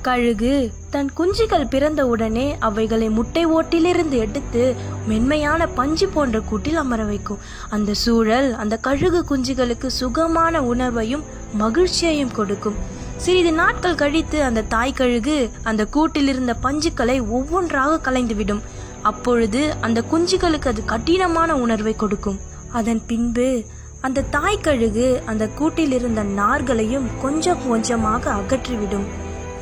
கழுகு தன் குஞ்சுகள் பிறந்தவுடனே அவைகளை முட்டை ஓட்டிலிருந்து எடுத்து மென்மையான பஞ்சு போன்ற கூட்டில் அமர வைக்கும். அந்த சூழல் அந்த கழுகு குஞ்சுகளுக்கு சுகமான உணர்வையும் மகிழ்ச்சியையும் கொடுக்கும். சிறிது நாட்கள் கழித்து அந்த தாய் கழுகு அந்த கூட்டில் இருந்த பஞ்சுக்களை ஒவ்வொன்றாக கலைந்துவிடும். அப்பொழுது அந்த குஞ்சுகளுக்கு அது கடினமான உணர்வை கொடுக்கும். அதன் பின்பு அந்த தாய் கழுகு அந்த கூட்டில் இருந்த நார்களையும் கொஞ்சம் கொஞ்சமாக அகற்றிவிடும்.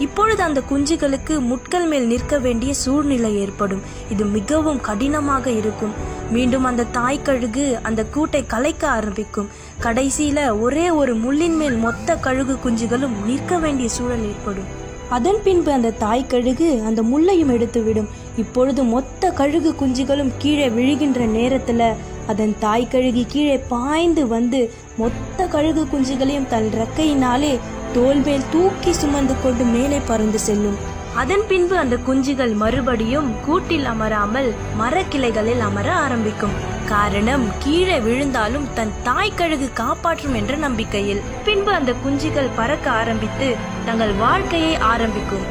இப்பொழுது அந்த குஞ்சுகளுக்கு முட்கள் மேல் நிற்க வேண்டிய சூழ்நிலை ஏற்படும். இது மிகவும் கடினமாக இருக்கும். மீண்டும் அந்த தாய் கழுகு அந்த கூட்டை கலைக்க ஆரம்பிக்கும். கடைசியில ஒரே ஒரு முள்ளின் மேல் மொத்த கழுகு குஞ்சுகளும் நிற்க வேண்டிய சூழல் ஏற்படும். அதன் பின்பு அந்த தாய் கழுகு அந்த முள்ளையும் எடுத்துவிடும். இப்பொழுது மொத்த கழுகு குஞ்சுகளும் கீழே விழுகின்ற நேரத்துல அதன் தாய் கழுகி கீழே பாய்ந்து வந்து மொத்த கழுகு குஞ்சுகளையும் தன் ரெக்கையினாலே தோல் மேல் தூக்கி சுமந்து கொண்டு மேலே பறந்து செல்லும். அதன் பின்பு அந்த குஞ்சுகள் மறுபடியும் கூட்டில் அமராமல் மரக்கிளைகளில் அமர ஆரம்பிக்கும். காரணம், கீழே விழுந்தாலும் தன் தாய் கழுகு காப்பாற்றும் என்ற நம்பிக்கையில். பின்பு அந்த குஞ்சுகள் பறக்க ஆரம்பித்து தங்கள் வாழ்க்கையை ஆரம்பிக்கும்.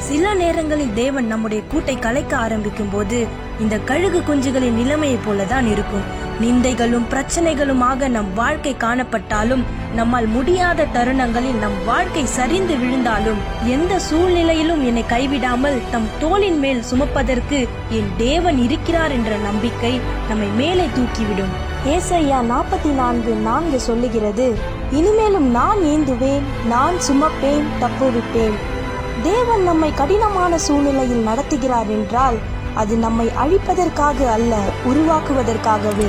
சில நேரங்களில் தேவன் நம்முடைய கூட்டை கலைக்க ஆரம்பிக்கும் போது இந்த கழுகு குஞ்சுகளின் நிலைமையை போலதான் இருக்கும். நிந்தைகளும் பிரச்சனைகளுமாக நம் வாழ்க்கை காணப்பட்டாலும், நம்மால் முடியாத தருணங்களில் நம் வாழ்க்கை சரிந்து விழுந்தாலும், எந்த சூழ்நிலையிலும் என்னை கைவிடாமல் தம் தோளின் மேல் சுமப்பதற்கு என் தேவன் இருக்கிறார் என்ற நம்பிக்கை நம்மை மேலே தூக்கிவிடும். ஏசாயா 44:4 சொல்லுகிறது, இனிமேலும் நான் ஏந்துவேன், நான் சுமப்பேன், தப்புவிப்பேன். தேவன் நம்மை கடினமான சூழ்நிலையில் நடத்துகிறார் என்றால் அது நம்மை அழிப்பதற்காக அல்ல, உருவாக்குவதற்காகவே.